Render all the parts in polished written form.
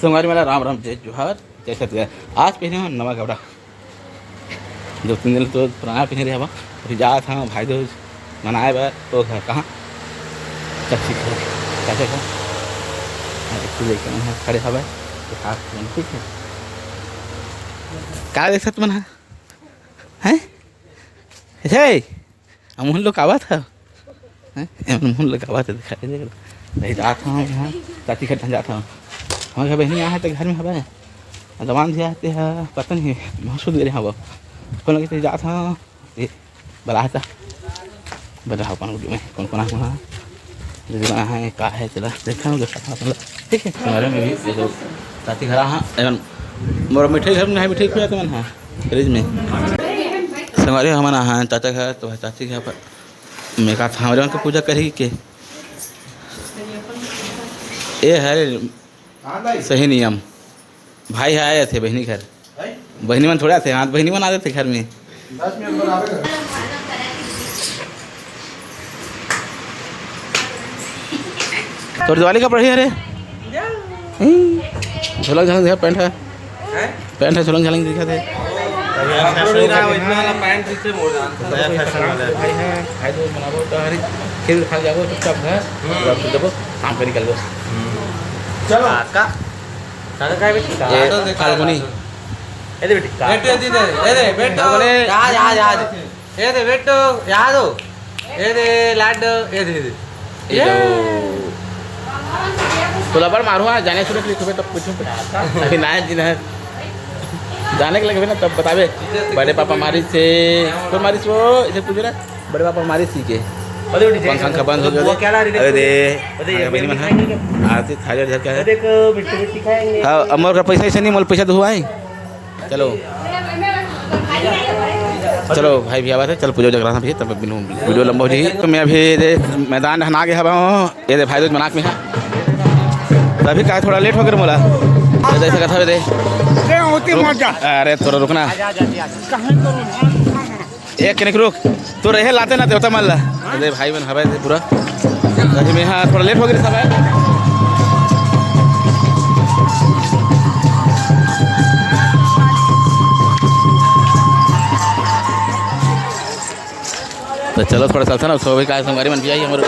संगवारी वाला राम राम जय जोहार जय सत्य। आज पहने हो नवा कपड़ा, 2-3 दिन तो पुराना पहने रहे हवा। अभी जा था भाई दूज मनाए बा तो कहाँ चक्सी कैसे लेकर खड़े हवा ठीक है। क्या देख सकते मन है अमूल लोग आवा था अमूल लोग आवा था दिखाई दे रही जाता हूँ यहाँ चाची घर जाता हूँ। हमारे बहनी यहाँ है तो घर में हवा दवान से आते हैं पता नहीं महसूस दे रहे हैं वो कौन लगे जाता हूँ ये बलाता बता में कौन कौन है का है चला देखा हूँ ठीक है। हमारे में भी ये लोग चाची घर हाँ मोर मिठाई घर में है मिठाई खुआ तो मन हाँ फ्रिज में संगवारी हमारा हाँ चाचा घर तो चाची घर पर मैं कहा था हमारे पूजा करेगी के ये है सही नियम। भाई आए थे बहनी घर बहनी मन थोड़ा थे हाँ बहनी मन आते थे घर में 10 मिनट बराबर तो दिवाली का पढ़ी अरे झलक झलक दिखा पैंट है झलक झलक दिखा थे खेल खा जाओ चुपचाप घर देवो काम कर निकल चलो फाल्गुनी तो मारू जाने सुने के लिए तुम्हें तब पूछूं अभी ना जाने के लगे ना तब बतावे बड़े पापा मारी से कौन मारी वो इसे पूछ रहा बड़े पापा मारी सी के पंखा बंद हो गया आरती थाली इधर क्या है हाँ अमर का पैसा ऐसे नहीं मोल पैसा धुआए चलो चलो भाई भी आवा थे चलो पूजा जगह भी तब वीडियो लंबा हो जाएगी। तो मैं अभी मैदान नहा गया हवा ये दे भाई दूज मनाक में है तभी कहा थोड़ा लेट हो गया मोला ऐसा कथा दे अरे थोड़ा रुकना एक कनिक रुक तो रहे लाते ना देवता मान ला अरे भाई मन हवा पूरा में हाँ थोड़ा लेट हो गया सब तो चलो थोड़ा चलता ना सो भी का संगवारी मन भी आई हमारे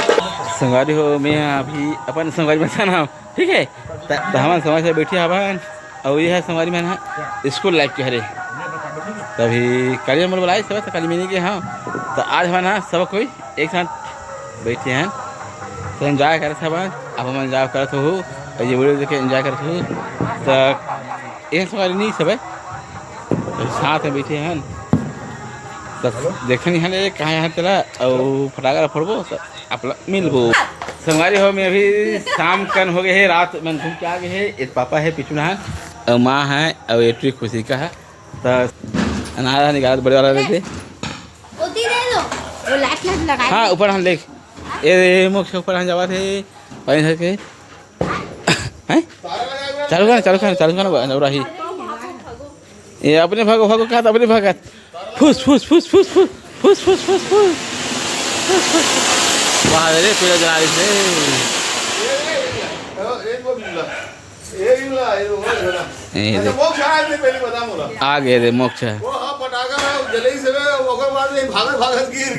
संगवारी हो मैं अभी अपन संगवारी बचा ना ठीक है तो हमारे समाज से बैठी हवन और ये है संगवारी में है स्कूल लाइफ के हरे तभी कल हम बुलाए सब तो कल महीने के हाँ तो आज हमारा सब कोई एक साथ बैठे हैं तो एंजॉय करे सब अब हम एंजॉय करते हो और ये वीडियो देख के एंजॉय करते हो तो एक संगवारी नहीं सब साथ में बैठे हैं देखने है कहाँ यहाँ तेरा और फटाखा फोड़बो आप मिलबो संगवारी हो। मैं अभी शाम कन हो गए है रात में घूम के आ गए है एक पापा है पिछू है और माँ है और एट्री खुशी का है तो अनारा निकाल बड़े वाला देते हाँ ऊपर हम देख ये मुख से ऊपर हम जावा थे पानी धर के हैं चालू करना रही ये अपने भागो भागो कहा अपने भागत फुस फुस फुस फुस फुस फुस फुस फुस फुस वाह रे पूरा जला रही थे आ गए रे मोक्ष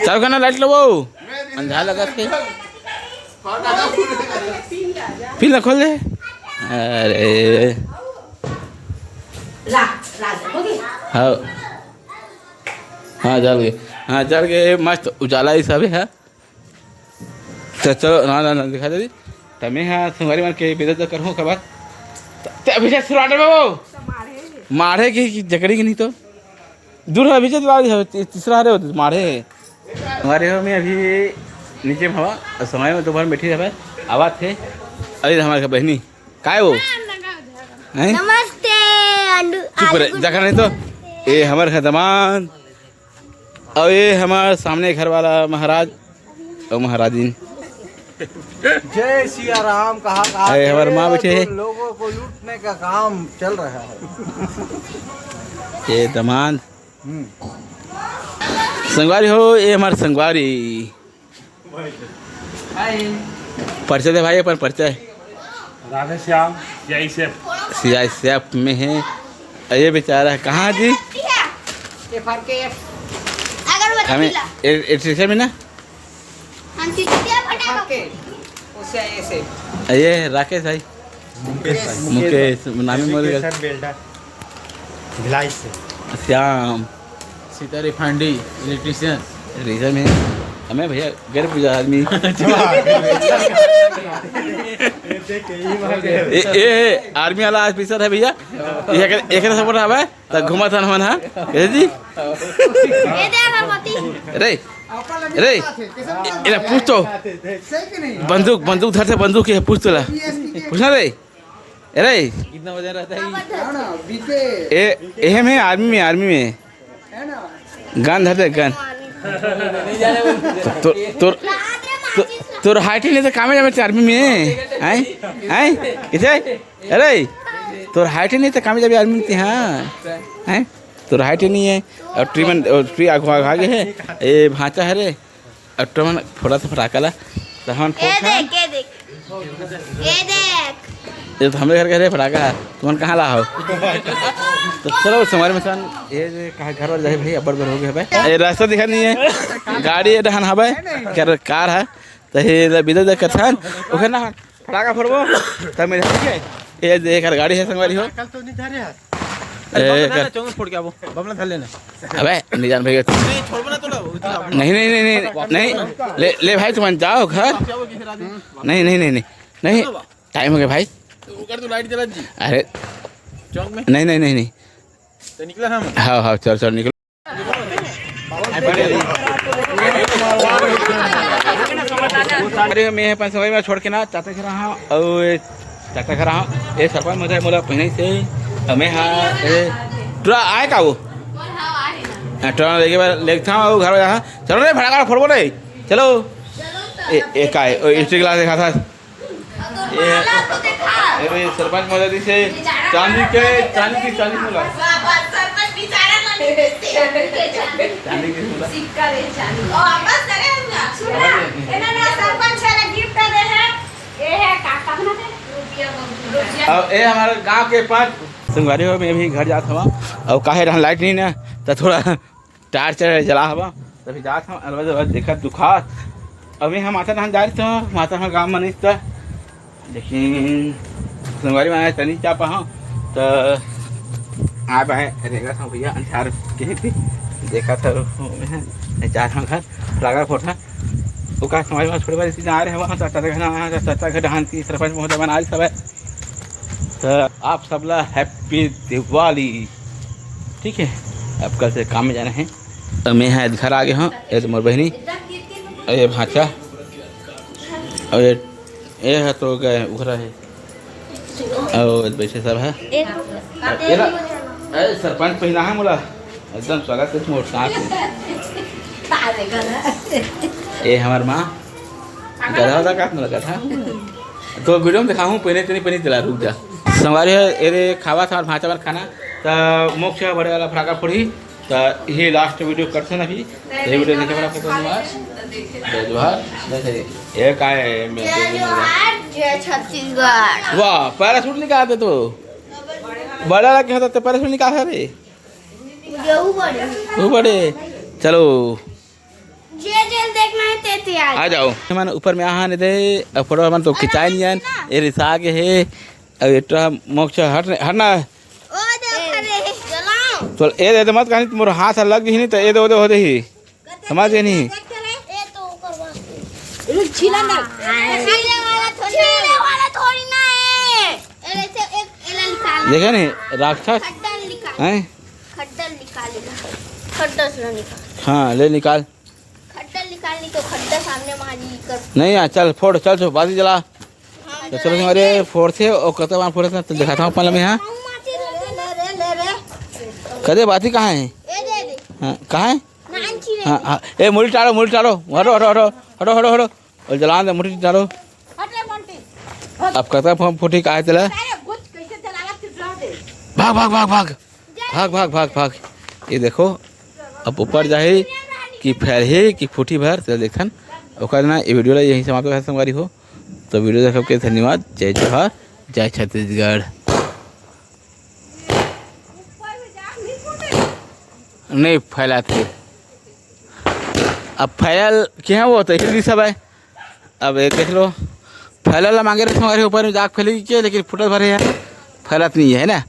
चालू करना लाइट लो वो अंधा लगा के फिर ना खोल दे अरे हाँ हाँ जल गए मस्त उजाला ही सब है तो चलो ना दिखा दे तमें हाँ संगवारी मन के बेदत करूँ के बाद अभी से शुरुआत में वो मारे की जकड़ी की नहीं तो दूर है अभी से तीसरा रहे हो मारे हमारे घर में अभी नीचे में हवा समय में दोपहर बैठी रहे आवाज थे अरे हमारे बहनी का है वो नमस्ते चुप रहे देखा नहीं तो ये हमारे खदमान और ये हमारे सामने घर वाला महाराज और महाराजीन जय सिया राम कहा हमारे माँ बैठे हैं लोगों को लूटने का काम चल रहा है ये दमान संगवारी हो ये हमारे संगवारी परिचय दे भाई अपन परिचय राधे श्याम जय सीआईएसएफ में है। ये बेचारा कहाँ जी हमें स्टेशन में ना ये राकेश भाई मुकेश नामी मोर भिलाई से श्याम सीता रिफाइंडी इलेक्ट्रिशियन रीजन में हमें भैया गर्व पूजा आदमी ये आर्मी वाला ऑफिसर है भैया एक सपोर्ट हवा तो घुमा था हमन हा कैसे जी रे रे इला पूछ तो बंदूक धर से बंदूक है पूछ तो ला पूछना रे अरे कितना वजन रहता है ये में आर्मी में गन धर दे गन तोर हाइट ही नहीं तो काम जामे आर्मी में आई किसे अरे तोर हाइट ही नहीं तो काम जाबे आर्मी में हाँ हैं तोर हाइट ही नहीं है और ट्री आगे है ये भांचा है रे और ट्रमन फोड़ा से फटाका ला तो हम ये तो हमारे घर का रे फटाका तुमन कहाँ ला हो तो चलो हमारे मचान ये कहा घर वाले जाए भाई अब्बर बर हो गए भाई ये रास्ता दिखा नहीं है गाड़ी ये डहान हवा है कार है तो ये बिदर देख कथन ओके ना फटाका फोड़बो तब मेरे ठीक है ये देख गाड़ी है संगवारी हो कल तो नहीं जा रहे हैं चौंग फोड़ के आवो बमला धर लेना अबे नहीं जान भैया नहीं छोड़बो ना तोड़ा नहीं ले भाई तुम जाओ घर नहीं टाइम हो गया भाई ऊपर तो लाइट जला जी अरे चौंक में नहीं तो निकला हम हाँ चल निकलो अरे मैं पाँच में छोड़ के ना चाचा घर रहा और चाचा घर रहा ये सरपंच मुझे बोला पहले से मैं हाँ टूरा आए का वो टूरा लेके था घर में जहाँ चलो रे भड़ा फोड़बो रे चलो एक आए स्ट्री ग्लास देखा था ये सरपंच महोदय से चांदी की मोला चांदी की मोला अब ये हमारे गांव के पास संगवारी हो मैं भी घर जाता हूँ और काहे रहा लाइट नहीं ना तो थोड़ा टार्च जला हवा तभी जाता हूँ अलग देखा दुखा अभी हम माता धान जा रहे थे माता हम गाँव में नहीं था लेकिन संगवारी में आया तनी चा पा तो आ पाए रेगा था भैया अंचार के थी देखा था चार हम घर लागा फोटा वो का समाज में छोटे बड़े आ रहे हैं वहाँ चाचा घर धान की सरपंच महोदय बना रही सब है तो आप सब ला हैप्पी दिवाली ठीक है अब कल से काम में जाना है तो मैं यहाँ घर आ गया हूँ ये तो मोर बहनी और ये भांचा और ये है तो गए उखरा है और वैसे सब है सरपंच पहना है मोला एकदम स्वागत है मोर साथ ये हमार माँ गधा होता का मोला गधा तो वीडियो में दिखाऊँ पहले चला रुक जा संगवारी है ये खावा था भांचा वाला खाना तो मोक्ष बड़े वाला फटाका फोड़ी तो ये लास्ट वीडियो करते ना भी ये वीडियो देखे बड़ा धन्यवाद जोहार ये का है छत्तीसगढ़ वाह पैराशूट निकाल दे तो बड़ा लगे होता तो पैराशूट निकाल रे वो बड़े चलो जेल देखना है ते आ जाओ मन ऊपर में आहाने दे फोटो मन तो खिंचाई नहीं ये रिसा के है अब एटा मोक्ष हटना ओ देख रे चलाओ तो ये दे मत कहानी मोर हाथ लग ही नहीं तो ये दे हो दे ही समझ गए नहीं ए तो करवा छिला ना छिले वाला थोड़ी ना है ऐसे एक एला निकाल देखा नहीं राक्षस खड्डा निकाल हैं खड्डा निकालेगा खड्डा से निकाल हाँ ले निकाल खड्डा निकालनी तो खड्डा सामने मारी कर नहीं यार चल फोड़ चल छो बाजी जला तो चलो हमारे फोड़ थे और कते बार फोड़े तो दिखाता हूँ पहले मैं यहाँ कदे बाती कहाँ है हाँ कहाँ है हाँ हाँ ए मुड़ी टाड़ो हटो और जला दे मुड़ी टाड़ो अब कता फूटी कहा चला भाग ये देखो अब ऊपर जाए कि फैल कि फूटी भर तो देखन ना ये वीडियो यही समाप्त कर संगवारी हो तो वीडियो देखो के धन्यवाद जय जोहार जय छत्तीसगढ़। नहीं फैलाते। अब फैल क्या है वो तो हिंदी सब है। अब एक देख लो फैला मांगे रहे हमारे ऊपर में दाग फैलेगी क्या, लेकिन फुटल भरे है फैलत नहीं है ना।